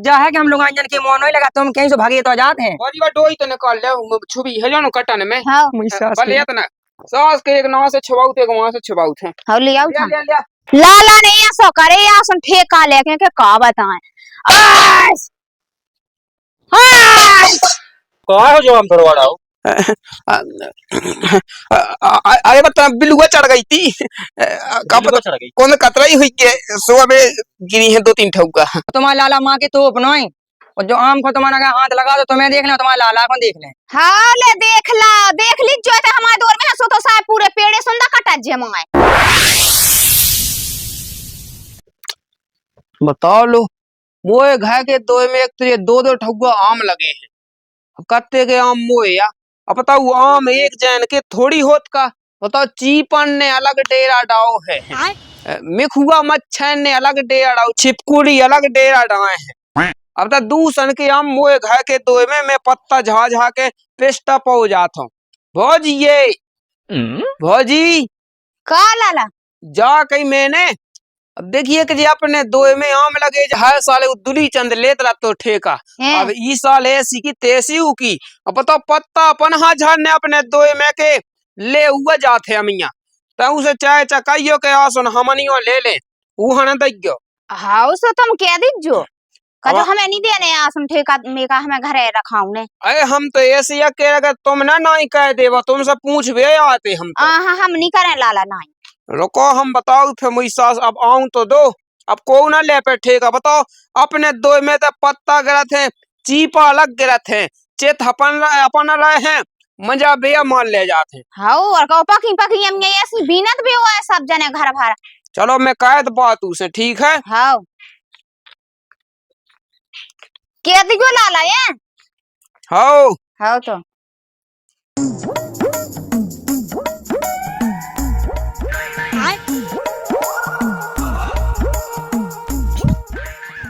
जा है कि हम लोग अंजन के मोन नहीं लगा तुम कहीं से भागे तो जाते हैं और ये डोई तो निकाल ले छुबी है जानो कटन में हाँ भले इतना सास के एक नाव से छुबाउत एक वहां से छुबाउत है हाँ ले आओ ले ले लाला नहीं ऐसा करे या सुन ठेका लेके के का बताएं कहा हो जो हम थोड़ा हो अरे बता बिलुआ चढ़ गई थी बिलुआ चढ़ गई कौन कतरा ही हुई के सुबह में गिरी है 2-3 ठौका तुम्हारा लाला माँ के तो अपनोई और जो आम को तुम्हारा अगर हाथ लगा दो तुम्हें देख ले तुम्हारा लाला को देख ले हाँ ले देख ला देख ली जो है हमारे दौर में हंसो तो साहब पूरे पेड़े सुंदर कटा जमाए बताओ लो मोए घर के दो में एक तो 2-2 ठौका आम लगे हैं कत्ते के आम मोए या अब बताओ आम एक जैन के थोड़ी होत का बताओ चीपन ने अलग डेरा डाओ है मिखुआ मच्छन ने अलग डेरा डाओ छिपकुड़ी अलग डेरा डाए हैं अब तक दूसर के आम मोए घर के दो में मैं पत्ता झा झा के पेस्टा पो जाता हूँ भौजी ये भौजी का लाला जा कहीं मैंने अब देखिए कि जी अपने दो में आम लगे हर साल दुली चंद लेत रहा तो ठेका अब इस साल ऐसी की तेसी की अब बताओ पत्ता अपन हाँ झड़ने अपने दो में के ले हुआ जाते अमिया तो उसे चाय चकाइयो के आसन हमनियो ले ले वो न दइयो हाँ सो तुम कह दीजो कदो हमें नहीं देने आसन ठेका में का हमें घरे रखाऊ ने अरे हम तो ऐसे या कह अगर तुम ना नहीं कह देवा तुमसे पूछ भी आते हम तो हाँ हम नहीं करें लाला नहीं रुको हम बताओ फिर मुझ सास अब आऊं तो दो अब को ना ले पे ठेका बताओ अपने दो में तो पत्ता गिरत है चीपा अलग गिरत है चेत अपन रहे हैं मजा बेया मान ले जाते हाँ और कहो पकी पकी हम ये ऐसी बीनत भी हुआ है सब जने घर भर चलो मैं कैद बात उसे ठीक है हाँ क्या दिगो लाला ये हाँ हाँ तो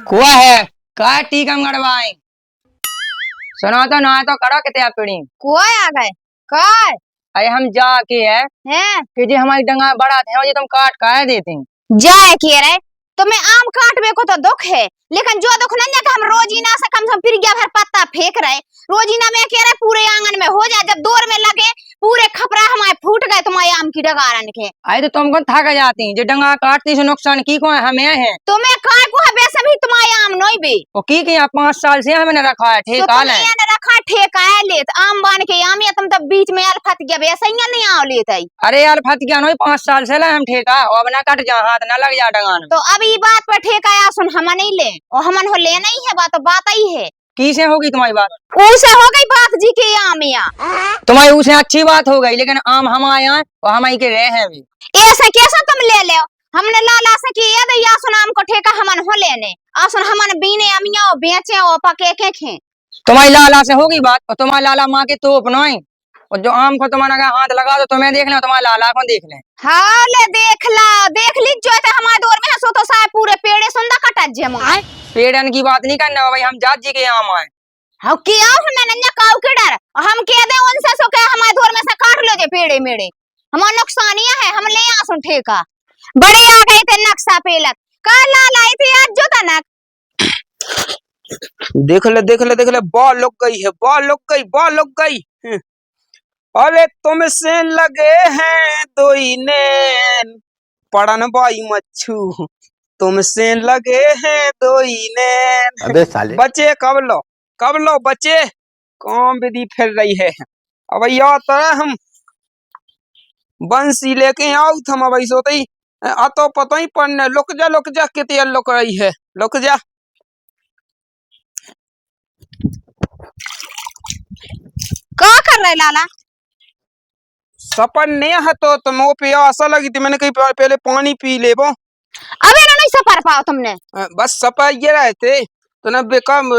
कुआ है का टीकम गड़वाई सुना तो ना तो करो कितने पीड़ी कोई आ गए काय अरे हम जा के है कि जी हमारी डंगा बड़ा थे और ये तुम काट काहे देते जाए के रे तो मैं आम काटबे को तो दुख है लेकिन जो दुख नहीं है कि हम रोजीना से कम से कम फिर गया भर पत्ता फेंक रहे रोजीना में कह रहे पूरे आंगन में हो जाए जब दौर में लगे पूरे खपरा हमारे फूट गए तुम्हारे आम की डगारन के अरे तो तुमको थक जाती जो डंगा काटती से नुकसान की को है हमें है तो मैं काय को है वैसे भी तुम्हारे आम नहीं बे वो की 5 साल से हमने रखा है ठेका ले रखा ठेका है ले आम बान के आम या तुम तब बीच में यार फट गया वैसे ही नहीं आओ लेते अरे यार फट गया नहीं 5 साल से ले हम ठेका अब ना कट जा हाथ ना लग जा डंगान तो अब ये बात पर ठेका या सुन हम नहीं ले और हमन हो ले नहीं है बात ही है किसे होगी तुम्हारी बात उसे हो गई बात जी के आम या तुम्हारी उसे अच्छी बात हो गई लेकिन आम हमारे यहाँ और हमारी के रहे हैं भी ऐसा कैसा तुम ले ले हमने लाला से की याद या सुन आम को ठेका हमन हो लेने आ सुन हमन बीने अमिया और बेचे और पके के खे तुम्हारी लाला से होगी बात और तुम्हारी लाला माँ के तो अपनोई और जो आम को तुम्हारा अगर हाथ लगा दो तुम्हें देख ले तुम्हारे लाला को देख ले हाँ ले देख ली जो है हमारे दौर में हंसो तो साहब पूरे पेड़े सुंदर कटा जमाए पेड़न की बात नहीं करना भाई हम जात जी के आम आए हाँ क्या हमने नन्या काऊ के डर हम कह दे उनसे सो के हमारे दौर में से काट लो जे पेड़े मेड़े हमारा नुकसानिया है हम ले आ सुन ठेका बड़े आ गए थे नक्शा पेलत कल लाल आई थी आज जो तनक देख ले बॉल लग गई अरे तुमसे लगे हैं दोई नैन पड़न बाई मच्छू तुमसे लगे हैं दोई नैन अबे साले बच्चे कब लो बच्चे कौन विधि फिर रही है अब या तरह हम बंसी लेके आओ थम अब सोते ही तो पता ही पड़ने लुक जा कितनी लुक रही है लुक जा क्या कर रहे लाला सपन नहीं है तो तुम प्यासा लगी थी मैंने कहीं पहले पानी पी ले वो अबे ना नहीं सपर पाओ तुमने बस सपा ये रहे थे तो ना बेकम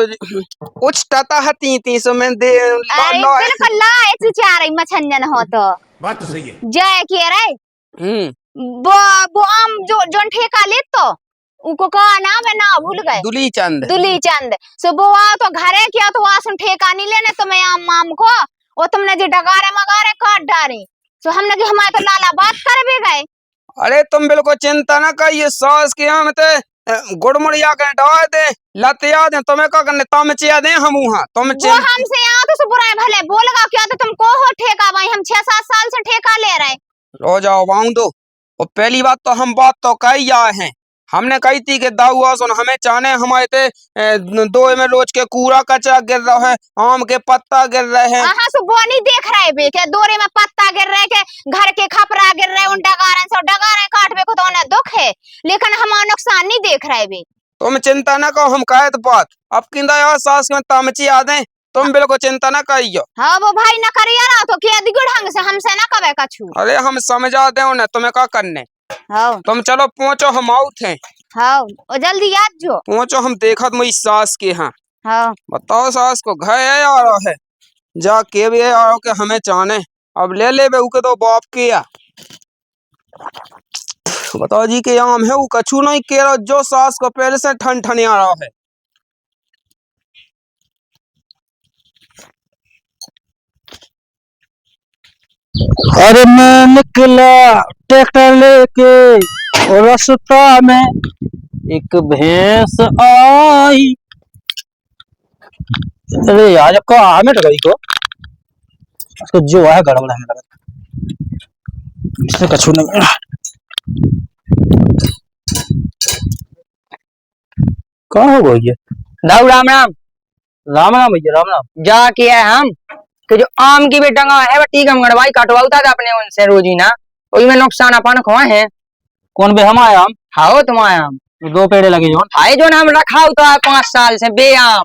उछटाता हती थी सो मैं दे बिल्कुल ला ऐसी चार ही मछंजन हो तो बात तो सही है जय के रे वो आम जो ठेका ले तो उनको कहा ना मैं ना भूल गए दुली चंद सुबह आओ तो घरे किया तो आसन ठेका नहीं लेने तो मैं आम को वो तुमने जो डगारे मगारे काट डाली तो हमने कि हमारे तो लाला बात कर भी गए अरे तुम बिल्कुल चिंता ना करिए सास के यहाँ थे गुड़मुड़िया के डवा दे लतिया दे तुम्हें का करने तमचिया दे हम वहां तुम वो हमसे यहाँ तो बुरा है भले बोलगा क्या तो तुमको हो ठेका भाई हम 6-7 साल से ठेका ले रहे। रो जाओ बाऊ दो। और पहली बात तो हम बात तो कही आए हैं, हमने कही थी कि दाऊ सुन हमें चाहने हमारे ते दो में रोज के कूड़ा कचरा गिर रहा है, आम के पत्ता गिर रहे हैं। हाँ सुबह नहीं देख रहे बे के दोरे में पत्ता गिर रहे के घर के खपरा गिर रहे उन डगारे से डगारे काटबे को तो उन्हें दुख है, लेकिन हम नुकसान नहीं देख रहे बे। तुम चिंता न करो हम कहे तो बात अब किंदा यार सास में तमची आ दे तुम बिल्कुल चिंता न करियो। हाँ वो भाई न करिए ना तो क्या दिगुड़ ढंग से हमसे न कबे कछु। अरे हम समझा दे उन्हें तुम्हें क्या करने। हाँ तुम चलो पहुंचो हम आउट हैं। हाँ और जल्दी याद जो पहुंचो हम देखा मेरी सास के यहाँ। हाँ बताओ सास को घर है आ रहा है जा के भी आ के हमें चाहने अब ले ले बे के तो बाप के या बताओ जी के आम है वो कछु नहीं के रहा जो सास को पहले से ठन ठन आ रहा है। अरे मैं निकला ट्रैक्टर लेके और रास्ता में एक भैंस आई। अरे यार जब का हमें टकराई को उसको जो है गड़बड़ हमें लगा इससे कछु नहीं। कहाँ हो गई है? दाऊ राम राम। राम राम भैया राम राम। जा किया है हम कि जो आम की भी डंगा है टीक हम गड़वाई कटवाऊता था अपने उनसे रोजीना वही में नुकसान अपन खोए हैं। कौन बे हम आया आम? हाओ तुम्हारे आम ये दो पेड़े लगे जो हाय जो हम रखा होता है 5 साल से बे आम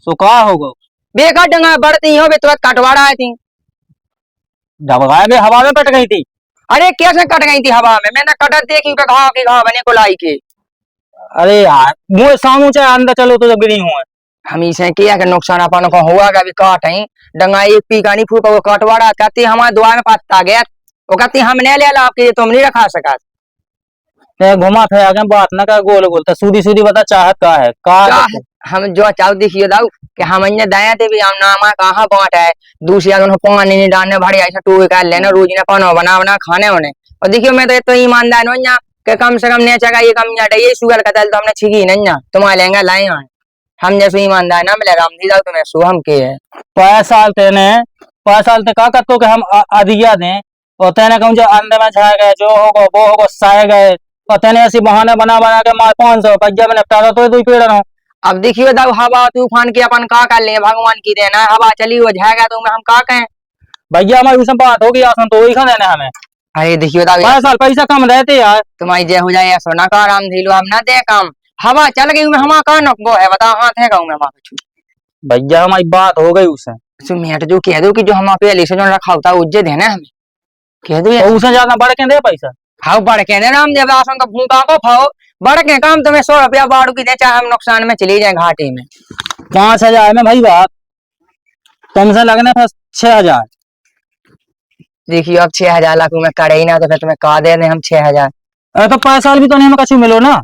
सो कहा होगा बेकार डंगा बढ़ती हो बे तुरंत कटवा रहा थी। डबगाए में हवा में कट गई थी। अरे कैसे कट गई थी हवा में मैंने कटत देखी के घाव के घाव बने को लाई के। अरे यार मुँह सामू चाहे अंदर चलो तो जब गिरी हुआ हम इसे किया के नुकसान अपन को हुआ का भी काट है डंगा एक पी का नहीं फूट वो कटवा रहा कहती हमारे द्वार में पत्ता गया वो कहती हमने ले ला आपके तुम नहीं रखा सका। घुमा फिरा के बात ना कर गोल गोल तो सूदी सूदी बता चाहत का है का हम जो चाव देखिए दाऊ कि हम अन्य दाया थे भी हम नामा कहाँ बांट है दूसरी आदमी पानी नहीं डालने भरी ऐसा टूए का लेना रोज ना पाना बना बना खाने होने और देखियो मैं तो ईमानदार नहीं ना कि कम से कम ने चगा ये कम या ये शुगर का तेल तो हमने छिगी नहीं ना तुम्हारे लहंगा लाए हैं हम जैसे ईमानदार ना मिले राम दी दाऊ तुम्हें सो हम के है 5 साल तेने 5 साल ते का करतो कि हम अधिया दें और तेने कहूँ जो अंदर में छा गए जो होगा वो होगा साए गए और तेने ऐसी बहाने बना बना के मार 500 रुपया में निपटा तो तू पेड़ रहा। अब देखियो दाऊ हवा तूफान की अपन का कर ले भगवान की देना हवा चली हो जाएगा तो हम का कहें भैया हमारी उसमें बात होगी आसन तो वही खा देना हमें। अरे देखियो दाऊ 5 साल पैसा कम रहते यार तुम्हारी जय हो जाए ऐसा ना का राम धीलो हम ना दे काम हवा चल गई में हमा का नकबो है बता हाथ है गाँव में हमारा कुछ भैया हमारी बात हो गई उससे सुमियाट जो कह दो कि जो हम पहले से जो रखा होता उज्जे देना हमें कह दो तो उसने ज्यादा बढ़ के दे पैसा हाँ बढ़ के देना हम जब आसन तो भूखा को खाओ बढ़ के काम तुम्हें 100 रुपया बाड़ू की दे चाहे हम नुकसान में चली जाए घाटे में 5000 में भाई बात तुमसे लगने फिर 6000। देखियो अब 6000 लाख में करे ही ना तो फिर तुम्हें का दे हम 6000 अरे तो 5 साल भी तो नहीं हमें कछु मिलो ना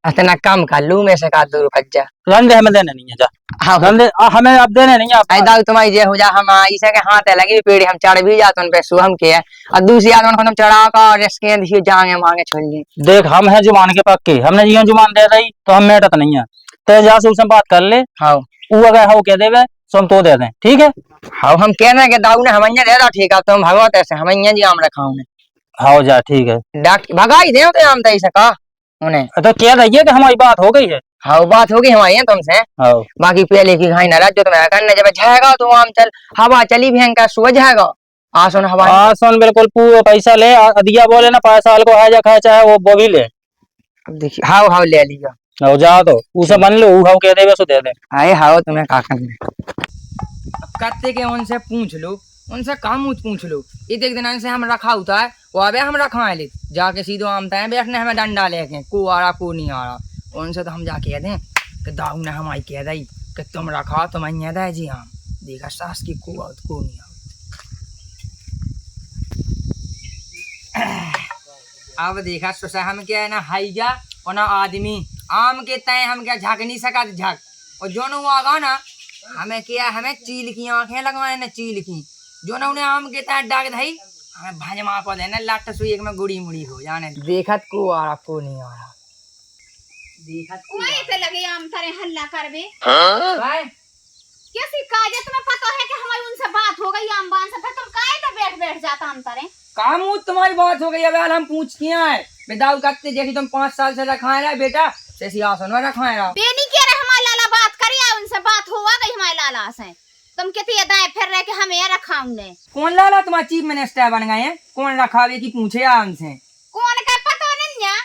इतना कम कर लू में से का दूर खज्जा रंदे हमें देने नहीं है जा हाँ रंदे हमें अब देने नहीं है आई दाऊ तुम्हारी जे हो जा हम इसे के हाथ है लगी पेड़ हम चढ़ भी जाते उन पे सो हम के और दूसरी आदमी को तुम चढ़ा का और इसके देखियो जाएंगे मांगे छोड़ ली देख हम है जुबान के पक्के हमने जियो जुबान दे रही तो हम मेटत नहीं है ते जा से उससे बात कर ले हाँ वो अगर हो कह देवे सो हम तो दे दें ठीक है। हाँ हम कह रहे हैं कि दाऊ ने हमन्या दे रहा ठीक है तुम भगवत ऐसे हमन्या जी आम रखा उन्हें हाँ जा ठीक है डॉक्टर भगाई दे तो आम तई से का उन्हें तो कह रही है कि हमारी बात हो गई है। हाँ बात होगी हमारी तुमसे हाँ बाकी पहले की घाई नाराज जो तुम्हें करने जब जाएगा तो आम चल हवा चली भी का सो जाएगा आसन हवा आसन बिल्कुल पूरा पैसा ले दिया बोले ना 5 साल को है जा खाए चाहे वो भी ले अब देखिए हाउ हाउ ले लिया हो जा तो उसे बन लो हाउ कह देवे सो दे दे आए हाउ तुम्हें का करना कत्ते के उनसे पूछ लो उनसे काम पूछ लो एक दिन से हम रखा होता है वो अबे हम रखवा ले जाके सीधो आमता है बैठने हमें डंडा लेके को आ रहा को नहीं आ रहा उनसे तो हम जाके कह दें कि दाऊ ने हमारी कह दी कि तुम रखा तुम अं दे जी हम देखा सास की को आओ को नहीं आओ अब देखा सोचा हम क्या है ना हाईजा और ना आदमी आम के तय हम क्या झाँक नहीं सका झाँक और जो न आगा ना हमें क्या हमें चील की आंखें लगवाए ना चील की जो ना उन्हें आम के तय डाक धाई हमें भजमा को देना लाट सुई एक में गुड़ी मुड़ी हो जाने देखत को आ रहा को नहीं आ रहा कोई से लगे आम तारे हल्ला करबे काय कैसी काजे तुम्हें पता है कि हमारी उनसे बात हो गई आम बान से फिर तुम काहे तो बैठ बैठ जाता हम तारे काम तुम्हारी बात हो गई। अब यार हम पूछ किया है बेदाऊ करते जैसे तुम 5 साल से रखाए रहा बेटा जैसी आसन में रखाए रहा। बेनी कह रहे हमारे लाला बात करिए उनसे बात हुआ गई हमारे लाला से तुम कितनी अदाएं फिर रहे कि हमें रखा उनने कौन लाला तुम्हारा चीफ मिनिस्टर बन गए हैं? कौन रखावे की पूछे या उनसे? कौन का पता नहीं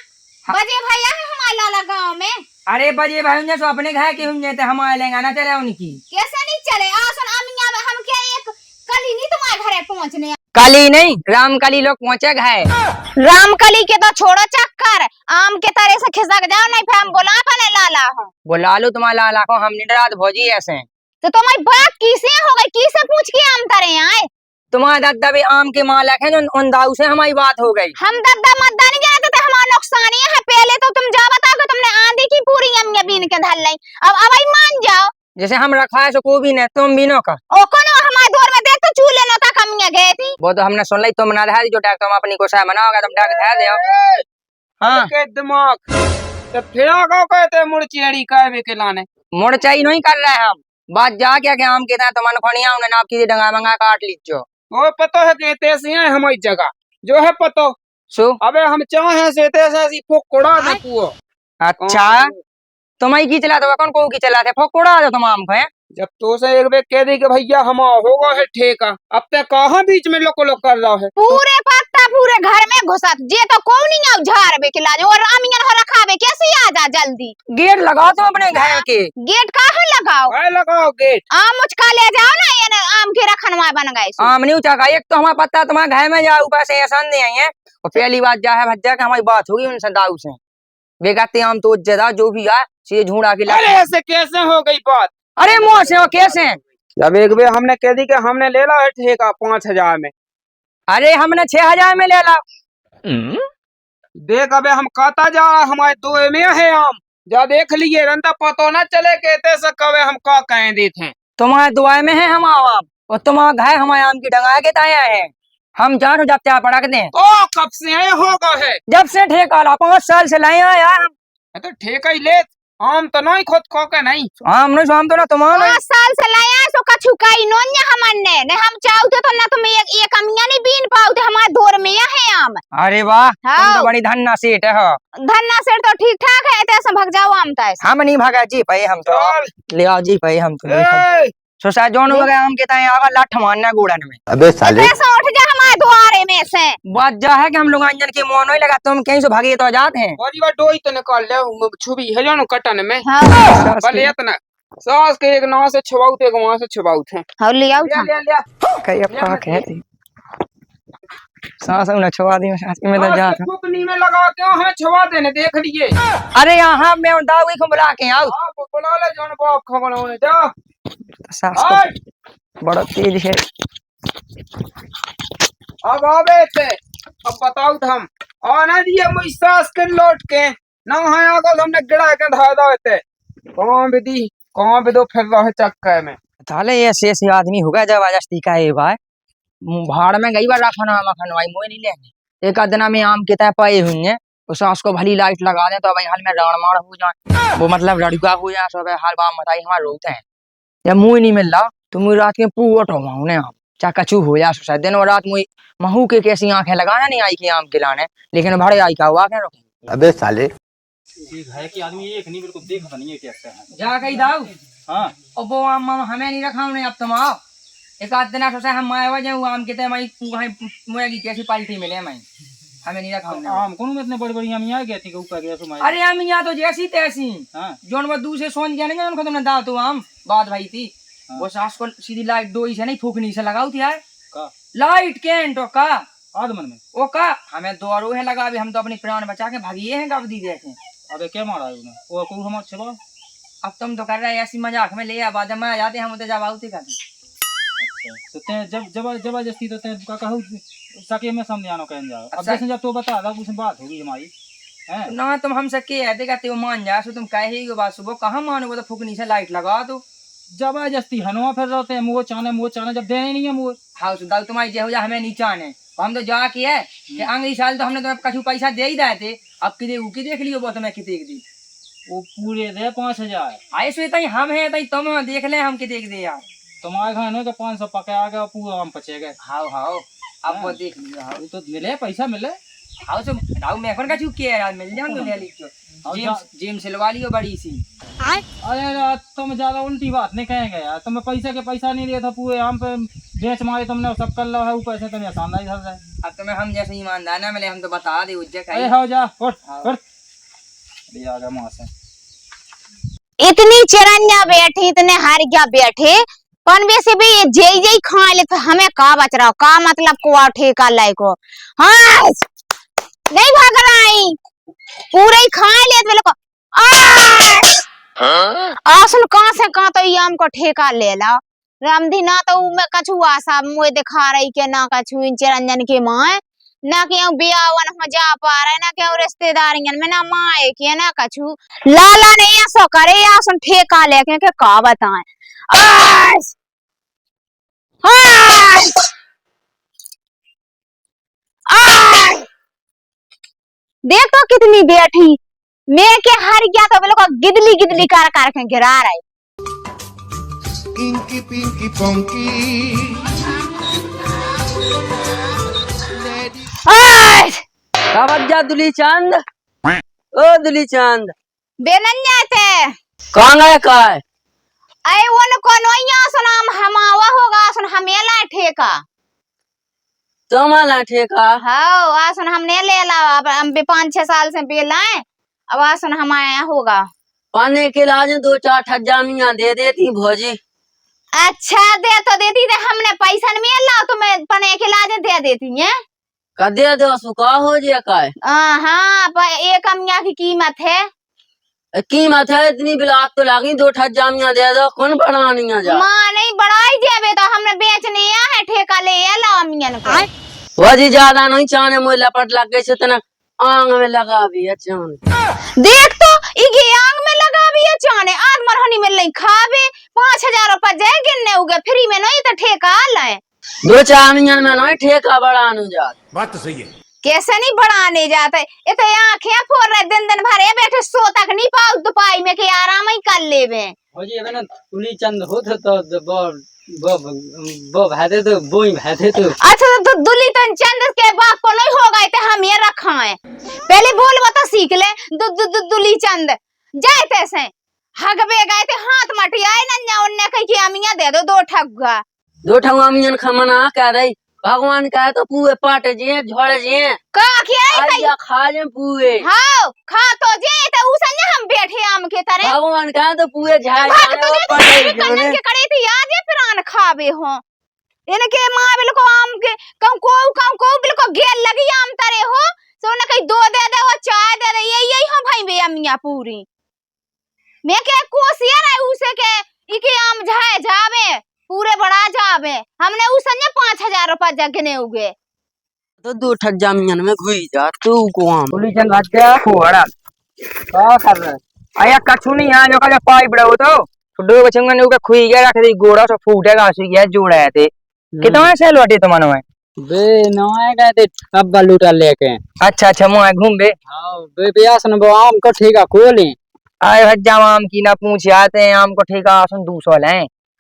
बजे भैया है हमारे लाला गांव में। अरे बजे भाई उन्हें तो अपने घर के हुए थे हमारे लेंगे ना चले उनकी कैसे नहीं चले आसन अमिया में हम क्या एक कल ही नहीं तुम्हारे घरे पहुंचने कली नहीं रामकली लोग पहुंचे गए। रामकली के तो छोड़ो चक्कर आम के तरह से खिसक जाओ नहीं फिर हम बोला पने लाला हूँ बोला लो तुम्हारा लाला को हम निडरात भोजी ऐसे तो तुम्हारी बात किसे हो गई किसे पूछ के आम तारे आए तुम्हारा दादा भी आम के मालक है उन दाऊ से हमारी बात हो गई। हम दद्दा मद्दा नहीं जानते थे हमारा नुकसान ही है पहले तो तुम जा बताओ कि तुमने आंधी की पूरी अमिया बीन के धल ली अब ही मान जाओ जैसे हम रखा है सो को भी नहीं तुम भी नो का ओ कोनो हमारे दौर में देख तो चूल्हे न तक अमिया गए थी वो तो हमने सुन ली तुम बना रहा जो डाक तुम अपनी कोशा बनाओगे तुम डाक धै दो। हाँ के दिमाग तो फिर आगा कहते मुड़चियाड़ी कहवे के लाने मुड़ चाहिए नहीं कर रहे हम बात जा क्या के आम के ता तुम खनिया उन्हें आप की डंगा मंगा काट लीजो। वो पता है कि तेसी है हमारी जगह जो है पतो सो अबे हम चाहे से तेसे सी फुकड़ा दे पुओ। अच्छा तुम्हारी की चला तो कौन को की चला थे फकोड़ा जो तुम आम खाए जब तो से एक बेर कह दी कि भैया हम होगा है ठेका अब तक कहाँ बीच में लोको लोग कर रहा है पूरे पत्ता पूरे घर में घुसा जे तो कौन नहीं आउ झाड़ बे के लाज और अमिया न रखावे कैसे आ जा जल्दी गेट लगाओ तुम अपने घर के गेट कहाँ लगाओ है लगाओ गेट आम मुचका ले जाओ ना ये न आम के रखनवा बन गए सो। आम नहीं उचाका एक तो हमारा पत्ता तुम्हारे घर में जा ऊपर से एहसान दे आई है और पहली बात जा है भज्जा कि हमारी बात होगी उनसे दाऊ से बेगाते आम तो ज्यादा जो भी है से झूड़ा के अरे ऐसे कैसे हो गई बात अरे मुँह से हो कैसे जब एक बेर हमने कह दी कि हमने ले ला है ठेका 5,000 में अरे हमने 6,000 में ले ला। देख अबे हम कहता जा रहा हमारे दो में है आम जा देख लिए रंता पतो ना चले कहते से कवे हम का कह देते तुम्हारे दुआ में है हम आम और तुम्हारा घर हमारे आम की डंगा के ताया है हम जानो जब क्या पड़क दें ओ कब से आए होगा है जब से ठेका ला 5 साल से लाए आया हम तो ठेका ही ले आम तो नहीं खुद खो के नहीं आम नहीं शाम तो ना तुम्हारा 5 साल से लाया सो कछु कई नोन्या हमने ने हम चाहते तो ना तुम एक अमिया नहीं बीन पाओते हमारे दौर में है आम। अरे वाह तुम हाँ। तो बड़ी धन्ना सेठ हो। धन्ना सेठ तो ठीक ठाक है ऐसे भग जाओ आम तैसे हम नहीं भागा जी भाई हम तो ले आओ जी भाई हम तो ए, सोचा जोन वगैरह आम के ताए आगा लाठ मारना गुड़न में अबे साले ऐसा उठ जा हमारे द्वारे में से बात जा है कि हम लोग अंजन के मोह नहीं लगा तुम कहीं से भागे तो जाते हैं बड़ी बार डोई तो निकाल ले छुबी है जानो कटन में हाँ भले इतना सास के एक नाव से छुबाउत एक वहां से छुबाउत है हाँ ले आओ ले ले कई अपा कहती सांस उन्हें छुआ दी सांस में तो जा था। फुकनी में लगा के हमें छुबा देने देख लिए अरे यहाँ मैं दावी को बुला के आओ आप बुला ले जान बाप खबर होने जा सांस हट को बड़ा तेज है। अब आवे थे अब बताओ हम आना दिए मुझ सास के लौट के ना है आगो हमने गिरा के धा दाते कहाँ भी दो फिर रहे चक्कर में ताले ऐसे ऐसे आदमी होगा जब आजस्ती का ये भाई भाड़ में गई बार रखना मखन भाई मोए नहीं लेंगे एक आधना में आम के तय पाए हुए उस सांस को भली लाइट लगा दे तो भाई हाल में राण मार हो जाए वो मतलब लड़का हो जाए सब हाल बाम बताई हमारे रोते हैं या मुँह नहीं मिल रहा तो मुझे रात में पूवट हो उन्हें आम चाहे कचू हो जाए सोचा दिन और रात मुझे महू के कैसी आंखें लगाना नहीं आई कि आम के लाने लेकिन भाड़े आई का हुआ क्या रोके अबे साले ठीक है कि आदमी एक नहीं बिल्कुल देखता नहीं है कैसे है। जा कही दाऊ हाँ और वो आम हमें नहीं रखा उन्हें अब तुम आओ एक आध दिन सोचा हम आए वजह वो आम के तय मुझे की कैसी पाल्टी मिले मैं हमें नहीं रखा उन्हें आम कौन में इतने बड़ी बड़ी आम यहाँ गए थे ऊपर गया सुमाई अरे हम यहाँ तो जैसी तैसी हाँ जोन वो दूसरे सोन गया नहीं उनको तुमने दाव तो आम बात भाई थी वो सास को सीधी लाइट डोई से नहीं फूकनी से लगाऊ थी यार का लाइट कैंट तो का आदमन में ओ का हमें दो और है लगा भी हम तो अपनी प्राण बचा के भागिए हैं कब दी देखे अबे क्या मारा है उन्हें वो कौन हमारे छबा अब तुम तो कर रहे ऐसी मजाक में ले आ बाद में आ जाते हम तो जब आउती कर तो ते जब जबरदस्ती तो ते का कहू सके में सामने आनो कहन जाओ अब अच्छा। जैसे जब तो बता दा कुछ बात होगी हमारी हैं ना तुम हमसे के है देखा वो मान जा सो तुम कहे ही बात सुबह कहाँ मानो वो तो फूकनी से लाइट लगा तो जबरदस्ती हनवा फिर रहते हैं मुँह चाने जब देने नहीं है मुँह हाँ सुधार तुम्हारी जे हो जा हमें नीचा आने हम तो जा के है कि अगली साल तो हमने तुम्हें कछु पैसा दे ही रहे थे अब की देख लियो वो तुम्हें कितने दी वो पूरे दे 5,000। ऐसे तई हम है तई तुम हो, देख ले हम के देख दे यार। तुम्हारे खाने का 500 पका गया, पूरा आम पचे गए। हाउ हाउ अब वो देख लियो हाउ। वो तो मिले, पैसा मिले। हाउ से हाउ मैं कौन का चुके यार, मिल जान ले लियो। जेम सिलवा लियो बड़ी सी। अरे यार तुम ज्यादा उल्टी बात नहीं कहेंगे यार, तुम्हें पैसा नहीं दिया था, पूरे आम पे बेच मारे तुमने, सब कर लो है, ऊपर से तुम्हें शानदार इधर है। अब तुम्हें हम जैसे ईमानदार ना मिले, हम तो बता दे उज्जै अरे का। हो जा उठ उठ, ये आ गया वहां से। इतनी चिरंजा बैठी, इतने हार गया बैठे, पण वैसे भी ये जे जे खा ले तो हमें का बच रहा, का मतलब को ठेका लाई को। हाँ नहीं भाग रही, पूरे ही खा ले तो को आसन कहां से कहां तो ये हमको ठेका ले ला रामधी ना, तो मैं कछु आशा मुझे दिखा रही के ना कछु इन चिरंजन के माँ ना कि बियावन हो जा पा रहे, ना कि रिश्तेदारियन में ना माए के ना कछु लाला ने ऐसा करे आसन ठेका लेके के का बताएं। देख तो कितनी बैठी, मैं के हार गया तो बोलो गिदली गिदली कर के गिरा रहे। Inky Pinky Ponky. जा दुली चंद, ओ दुली चंद बेनन्या थे कहाँ गए काय? अरे उनको नोया सुनाम हमावा होगा सुन हमेला ठेका। तुम्हारा ठेका? हाँ आसन हमने ले ला, अब हम भी 5-6 साल से बेलाए, अब आसन हमारे होगा। पाने के लाज 2-4 ठज्जामियां दे देती भौजी। अच्छा दे तो देती थे, हमने पैसा नहीं मिला तो मैं पने के लाज दे देती है। कदे दो सुखा हो जे काय? हाँ एक अमिया की कीमत है। कीमत है इतनी, बिलात तो लागी 2 ठज्जामियां दे दो, कौन बढ़ानी जा? माँ नहीं बढ़ाई देवे तो हमने बेचने है ठेका ले ला अमियन को। भौजी ज्यादा नहीं चाने, मोय लपट लग गई से तना आंग में लगा भी है चान। देख तो इगे आंग में लगा भी है चाने, आज मरहनी में नहीं खावे 5,000 रुपए जाए गिनने उगे, फ्री में नहीं तो ठेका लाए। 2-4 मिलियन में नहीं ठेका बढ़ाने जात। बात तो सही है। कैसे नहीं बढ़ाने जाते, ये तो आंखें फोड़ रहे दिन भर बैठे, सो तक नहीं पाओ दुपाई में के आराम ही कर लेवे। भौजी अबे ना तुली चंद होते तो वो भाते तो बोई भाते तो। अच्छा तो दुली तो चंद के बाप को नहीं हो गए थे, हम ये रखा है पहले बोल बता सीख ले। दुली चंद जाए तैसे हगबे गए थे, हाथ मटिया नन्या उन्ने कही कि अमिया दे दो 2 ठगुआ। 2 ठगुआ मियन खमना कह रही, भगवान कहे तो पूरे पाट जे झोड़ जे का क्या खा जे पूरे। हाँ खा तो जे तो उसने हम बैठे आम के तरह, भगवान कहे तो पूरे झाड़ कन्नन के करे थी आज ये प्राण खावे हो इनके मां बिल्को आम के कम को बिल्को गेल लगी आम तरे हो, तो न कहीं 2 दे दे वो 4 दे दे, यही हो भाई बे अमिया पूरी। मैं के कोसिया ना उसे के इके आम जाए जावे पूरे बड़ा जावे, हमने उसने 5,000 रुपए जगने उगे तो 2 ठज्जामियन में घुई जा तू को आम। पुलिस चंद हट गया फोड़ा का कर रहा है। आया कछु नहीं है जो का पाई बड़ा हो तो दो बचंगा ने ऊपर खुई गया, रख दी गोड़ा सो फूटेगा सी गया जोड़ा थे। कितना से लौटे तुम्हारे में? बे नवाए गए थे अब बलूटा लेके। अच्छा अच्छा मुंह घूम बे। हां बे बियासन बो आम को ठेका खोली। आए हज्जा आम की ना पूछ आते हैं, आम को ठेका आसन 200 ले,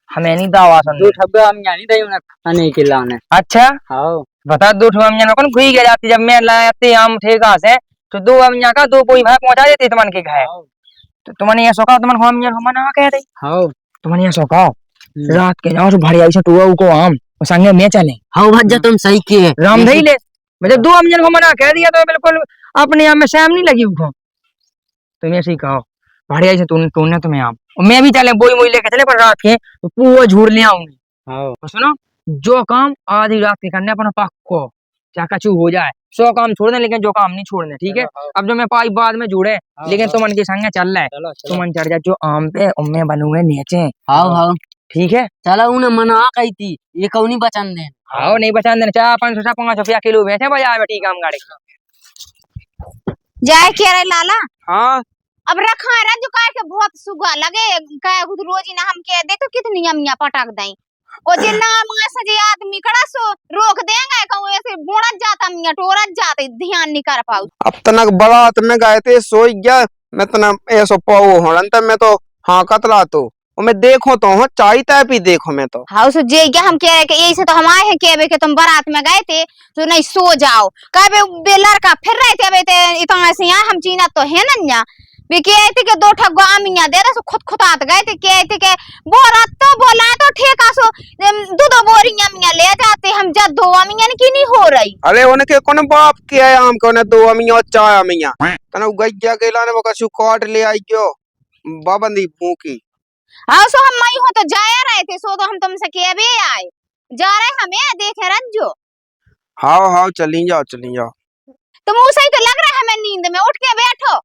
हमें नहीं दावा सुन 2 ठब्बे आम नहीं दई उन्हें खाने के लाने। अच्छा हां बता 2 आम जन कौन खुई गया जाती, जब मैं लाते आम ठेका से तो 2 आम का 2 कोई भाग पहुंचा देते तुमन के घर, तो तुमने ये सोका तुमन हम जन मना कह रही। हां तुमने ये सोका रात के जाओ भारी आई से टुआ को आम और संगे में चले। हां भज्जा तुम सही के राम धई ले, मतलब 2 आम जन को मना कह दिया तो बिल्कुल अपने आप में शर्म नहीं लगी उनको। तुम ऐसे ही कहो भारी आई से तूने तुम्हें आम, और मैं भी चले बोई मोई लेके चले, पर रात के तो पूरा झूर ले आऊंगी। हां तो सुनो जो काम आधी रात के करने अपन पक्को चाहे कछु हो जाए, 100 काम छोड़ दे लेकिन जो काम नहीं छोड़ने, ठीक है। अब जो मैं पाई बाद में जुड़े लेकिन तुम मन के संगे चल रहा है, तुम मन चढ़ जा जो आम पे उम्मे बनूंगे नीचे। हां हां ठीक है चला उन्हें मना कही थी ये कौनी बचन दे। हां नहीं बचा देना, 4-5 रुपया किलो बेचे बाजार में, ठीक काम गाड़ी जाए के रे लाला। हाँ अब रखा है जो काहे के बहुत सुगा लगे काहे रोज ना हम के देखो कितनी अमिया पटक दई, ओ जे नाम ऐसे जे आदमी कड़ा सो रोक देंगे कहूं ऐसे बोड़त जाता अमिया टोरत जाते, ध्यान नहीं कर पाऊ। अब तनक बारात में गए थे, सो गया मैं तना ऐसो पाओ हड़न त मैं तो हाँ कतला तो और मैं देखो तो हूँ चाय ताय पी देखो मैं तो हाँ सो जे क्या हम कह रहे कि यही से तो हम आए हैं कहवे कि तुम बारात में गए थे तो नहीं सो जाओ कहवे बे लड़का फिर रहे थे अबे इतना ऐसे यहाँ हम चीना तो है ना वे कहे थे कि 2 ठगुआ अमिया दे रहे सो खुद खुदात गए थे कहे थे कि बोरा तो बोला है तो ठेका सो 2 बोरियां अमिया ले जाते हम जब 2 अमिया की नहीं हो रही। अरे उनके कौन बाप के है आम कौन 2 अमिया और 4 अमिया तना गैया के लाने वो कछु काट ले आई क्यों बाबंदी भूखी। हाँ सो हम मई हो तो जाया रहे थे सो तो हम तुमसे कह भी आए जा रहे हमें देखे रज्जो। हाँ हाँ चली जाओ तुम उसे ही तो लग रहा है हमें नींद में उठ के बैठो।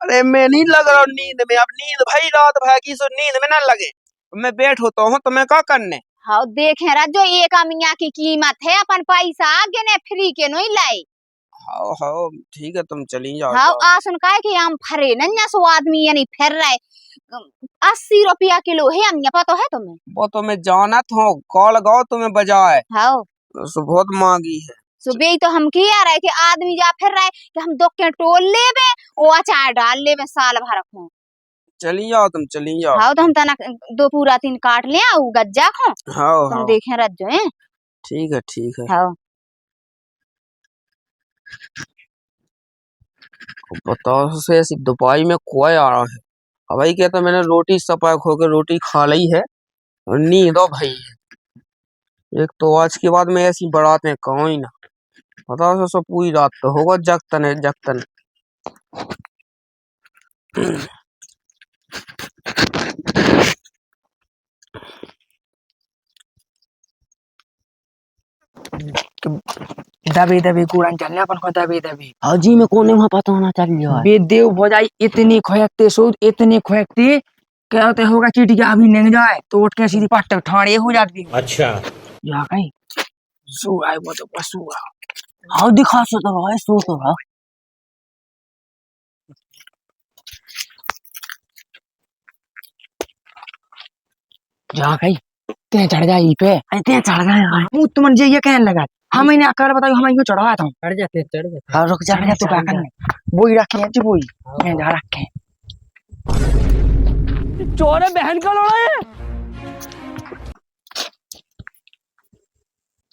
अरे मैं नहीं लग रहा नींद में अब नींद भाई रात भाई की सो नींद में ना लगे मैं बैठ होता हूँ तो मैं क्या करने। हाँ देखे रज्जो 1 अमिया की कीमत है अपन पैसा आगे ने फ्री के नहीं लाई। हाँ हाँ ठीक है तुम चली जाओ। हाँ आसुन का है कि हम फरे नन्या सो आदमी यानी फिर रहे 80 रुपया किलो है अमिया पता है तुम्हें। वो तो मैं जाना था कॉल लगाओ तुम्हें बजाए हाँ सो बहुत मांगी है सुबह तो हम किया रहे कि आदमी जा फिर रहे कि हम 2 के टोल लेबे वो अचार डाल लेबे साल भर रखो। चली जाओ तुम चली जाओ। हाँ तो हम तना 2 पूरा 3 काट ले आऊ गज्जा खो हाँ तुम हाँ देखे रज्जो हैं। ठीक है हाँ बताओ से ऐसी दोपहर में कोई आ रहा है अब भाई कहता मैंने रोटी सपा खो के रोटी खा ली है और नींद हो भाई है। एक तो आज के बाद मैं ऐसी बारात में कहूँ ही ना बताओ सो पूरी रात तो होगा जगतन दबे दबे कूड़न चलने अपन को दबे हाजी में कोने वहां पता होना चाहिए बेदेव भौजाई इतनी खोयकते कहते होगा चीटिया अभी नहीं जाए तो उठ के सीधी पट्ट ठाणे हो जाती। अच्छा या कहीं सु आए वो तो पशु हाँ दिखा सो तो है सो तो है जा कहीं ते चढ़ जाए पे ते चढ़ गए मुंह तुमन जे ये कहने लगा हम इन्हें आकर बताओ हम इनको चढ़ाया था चढ़ जाते हाँ रुक जा तो क्या करने बोई रखे हैं जी बोई मैं जा रखे चोर है बहन का लड़ा है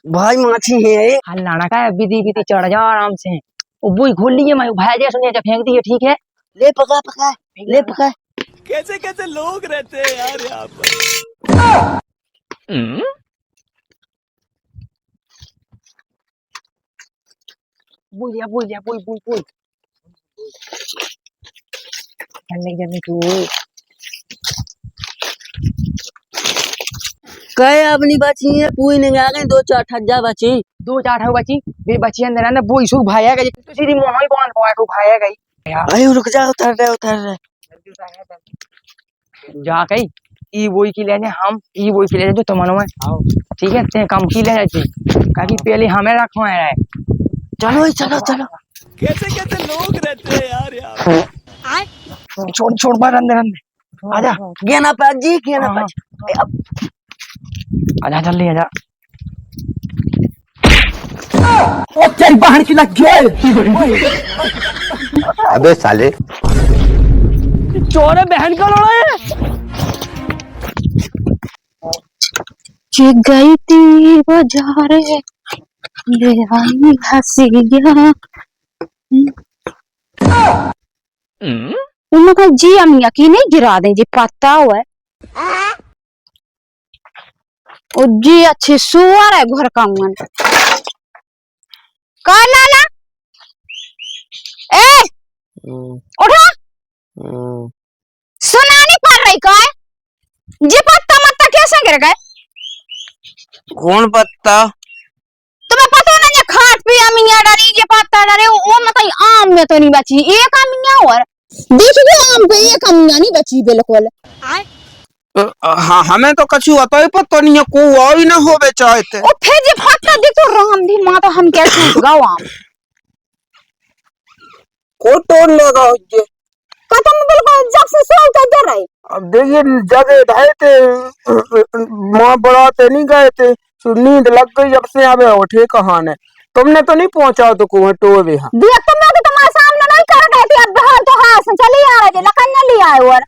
भाई माछी है हल्लाना का बीती चढ़ जाओ आराम से वो बोई खोल लिए मैं भाई जैसे सुनिए फेंक दिए ठीक है ले पका कैसे कैसे लोग रहते हैं यार यहाँ पर। बोई जल्दी तू कहे अपनी बची है पूरी नहीं आ गई 2-4 ठज्जा बची 2-4 हो बची बे बची अंदर अंदर बोई सु भाई है तो सीधी मोह ही बांध पाए को भाई है गई अरे रुक जा उतर रहे जा कहीं ई बोई की लेने हम ई बोई की लेने जो तुम में ठीक है ते कम की ले जाती काकी पहले हमें रखवा है चलो कैसे कैसे लोग रहते हैं यार यहाँ पर। छोड़ बार अंदर आजा गेना पाजी गेना हाँ, पाजी आजा जल्दी आजा ओ तेरी बहन की लग गई अबे साले चोर है बहन का लड़ा है गई थी बाजार ले आई हंसिया उनका जी अमिया की नहीं गिरा दे जी पता हुआ है ओ जी अच्छे सुअर है घर का मन का लाला ए उठो सुना नहीं पड़ रही का जी पत्ता मत्ता कैसे गिर गए कौन पत्ता तुम्हें पता नहीं खाट पे अमिया डरी जे पत्ता डरे वो मतलब आम में तो नहीं बची एक अमिया और देखिए आम पे एक अमिया नहीं बची बिल्कुल हाँ हमें तो कछु आता ही पता नहीं है को आई ना होवे चाहते ओ फिर जे फटता देख तो राम दी मां तो हम कैसे गाओ आम को तोड़ लगा ये खत्म बिल्कुल जब से सो के डर रहे अब देखिए जगह ढाए थे माँ बढ़ाते नहीं गए थे तो नींद लग गई जब से आवे उठे कहाँ ने तुमने तो नहीं पहुंचा तो को टोवे हाँ देख तो मैं तो तुम्हारे सामने नहीं कर गए थे अब बहन तो हाथ से चली आ रहे लखन न लिया है और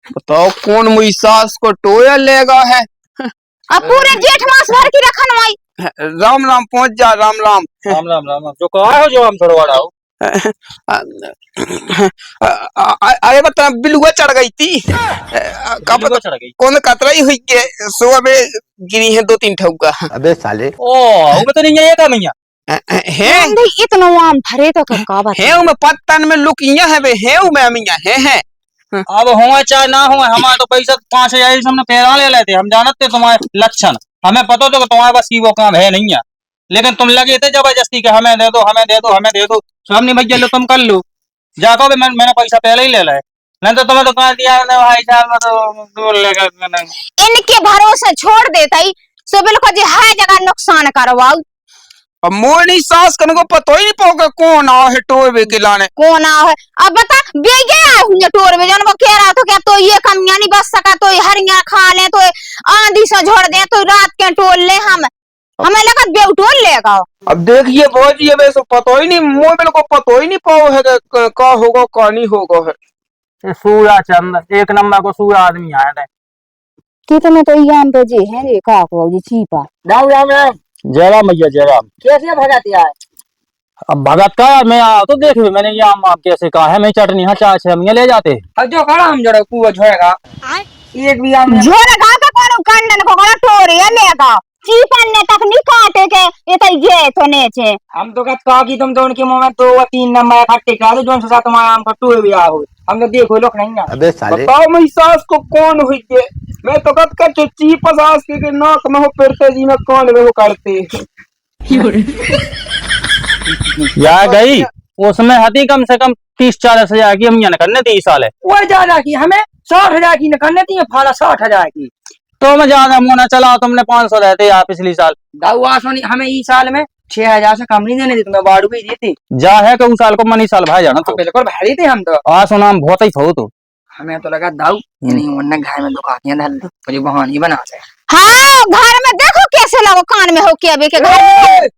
बताओ कौन मुई सास को टोया लेगा है। अब पूरे जेठ मास भर की रखन वही राम राम पहुंच जा राम राम। राम राम राम राम। जो कहा हो जो हम छोड़वाड़ा हो। अरे बता बिलुआ चढ़ गई थी। बिल्कुल चढ़ गई। कौन कतराई हुई के सुबह में गिरी है 2-3 ठौका। अबे साले ओ वो तो नहीं है ये का मैया। है इतना आम भरे तो का बात है मैं पत्तन में लुकिया है बे है मैं मिया है। अब हुआ चाहे ना हुआ हमारा तो पैसा 5,000 हमने पैरा ले लेते। हम जानते तुम्हारे लक्षण हमें पता तो तुम्हारे बस की वो काम है नहीं है। लेकिन तुम लगे थे जबरदस्ती के हमें दे दो हमें दे दो हमें दे दो। सामने भैया लो तुम कर लो जाको भी मैंने पैसा पहले ही ले लाए नहीं तो तुम्हें दुकान दिया भाई साहब तो इनके भरोसे छोड़ देता ही सिविल को जो है जगह नुकसान करवाओ। अब मोनी सास कन को पता ही नहीं पाओगे कौन आ है टोए के लाने कौन आ है अब बता बे गया हुए टोर में जन वो कह रहा था क्या तो ये कमियां नहीं बच सका तो हरिया खा ले तो आंधी से झोड़ दे तो रात के टोल ले हमें लगा बेउ टोल लेगा। अब देखिए भौजी अब ऐसा पता ही नहीं मोबाइल को पता ही नहीं पाओ है का होगा का नहीं होगा है। सूरा चंद एक नंबर को सूरा आदमी आया था। कितने तो याम पे जी हैं रे का को जी चीपा राम राम राम। जय राम भैया जय राम। कैसे भगाती है? अब भगत का मैं आ तो देख मैंने ये आम आप कैसे कहा है मैं चटनी हाँ 4-6 मियाँ ले जाते। अब जो खड़ा हम जरा कुआ झोएगा एक भी आम झोरेगा का कोनो कंडन को गला टोरिया लेगा चीपन ने तक नहीं काटे के ये तो ये तो नेचे हम तो कहते कहा कि तुम तो उनके मुंह में 2 या 3 नंबर खट्टे खा दो जो से साथ तुम्हारा आम का टूए भी आ हो हम तो देखो लोग नहीं है। अबे साले बताओ मैं सास को कौन हुई के मैं तो कद का चुच्ची पसास के नाक में हो फिरते जी में कान में हो करते या गई उसमें हती कम से कम 30-40 हजार की हम यहाँ करने थी इस साल है। वो ज्यादा की हमें 60,000 की न करने थी फाड़ा 60,000 की तो मैं ज्यादा मुना चला तुमने 500 रहते यार पिछली साल। दाऊ सोनी हमें इस साल में 6,000 से कम नहीं देने दी तुम्हें बाड़ू भी दी थी जा है कि उस साल को मनी साल भाई जाना तो बिल्कुल भारी थे हम तो आ सुना हम बहुत ही थो तो हमें तो लगा दाऊ नहीं वरना घर में दुकानियां धल लो मुझे बहानी बना से। हाँ घर में देखो कैसे लगो कान में हो के अभी के घर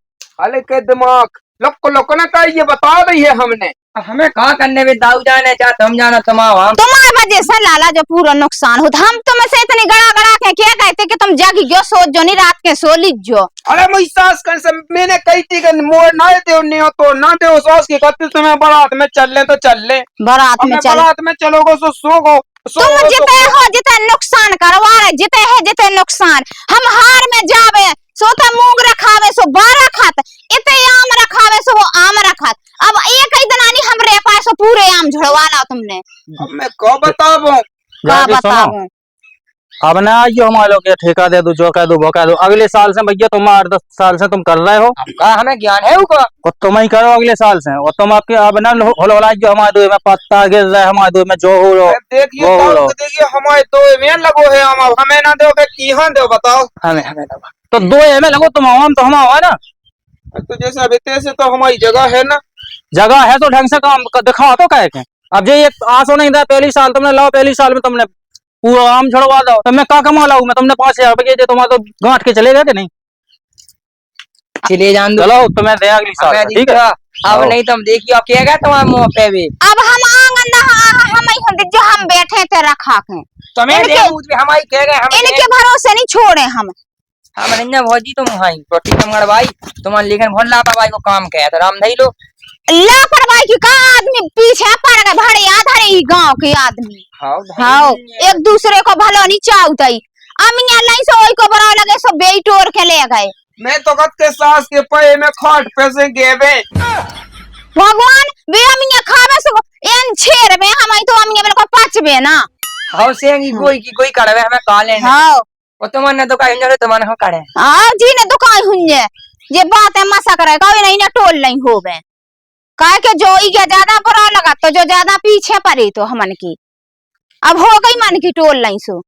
अले के दिमाग लोक ना चाहिए बता दी है हमने अब हमें कहाँ करने में दाऊ जाने चाहते हम जाना तुम्हारा तुम्हारे वजह से लाला जो पूरा नुकसान हो हम तुम्हें से इतनी गड़ा गड़ा के क्या कहते कि तुम जागी गयो सोच जो नहीं रात के सो लीजो। अरे मैं सास कर से मैंने कही थी कि मोर ना दे नहीं हो तो ना दे सास की कहते तुम्हें बारात में चल ले तो चल ले बारात में चल बारात में चलोगे तो सोगो तुम जिते हो जिते नुकसान करवा रहे जिते है जिते नुकसान हम हार में जावे सो तो मूंग रखावे सो 12 खात इते आम रखावे सो वो आम रखात अब एक ही दिन आनी हमरे पास पूरे आम झड़वाना तुमने मैं को बताऊं का बताऊं अब ना आइयो हमारे लोग ये ठेका दे दो जो कह दो वो कह दो अगले साल से भैया तुम 8-10 साल से तुम कर रहे हो कहा हमें ज्ञान है उसका और तुम ही करो अगले साल से और तुम आपके अब ना होलाइयो हमारे दूर में पत्ता गिर रहा है हमारे दूर में जो हो रहा देखिए हमारे दो में लगो है हम हमें ना दो की हां दो बताओ हमें हमें दवा तो 2 में लगो तुम हम तो हम हुआ ना तो जैसे अभी तैसे तो हमारी जगह है ना जगह है तो ढंग से काम दिखाओ तो कह के अब ये आसो नहीं था पहली साल तुमने लाओ पहली साल में तुमने पूरा आम छड़वा दो तो मैं का कमा लाऊं मैं तुमने 5,000 रुपये दे तुम्हारा तो गांठ के चलेगा कि नहीं चले जान दो चलो तुम्हें दे अगली साल से, ठीक है अब नहीं तुम देखियो अब क्या तुम्हारे मुंह पे भी अब हम आंगन हम ही होते जो हम बैठे थे रखा के तुम्हें दे भी हमारी कह गए हम इनके भरोसे नहीं छोड़े हम नहीं भौजी तुम हाई रोटी कमगड़ भाई तुम्हारे लेकिन बहुत लापरवाही को काम किया तो राम नहीं लो लापरवाही की का आदमी पीछे पड़ गए भड़े आधारे ही गांव के आदमी हाँ एक दूसरे को भलो नहीं चाहते अमिया लाई से ओई को बड़ा लगे सब बेटोर के ले गए मैं तो कद के सास के पे में खाट पैसे गेवे भगवान वे अमिया खावे सो एन छेर में हम तो अमिया मेरे को पचबे ना हां सेंगी कोई करवे हमें काले हाँ वो तुमने तो कहीं जरे तुमने हो करे हां जी ने दुकान हुंजे ये बात है मसा करे कभी नहीं ना टोल नहीं होवे काहे के जो ई के ज्यादा बुरा लगा तो जो ज्यादा पीछे पड़ी तो हमन की अब हो गई मन की टोल नहीं सो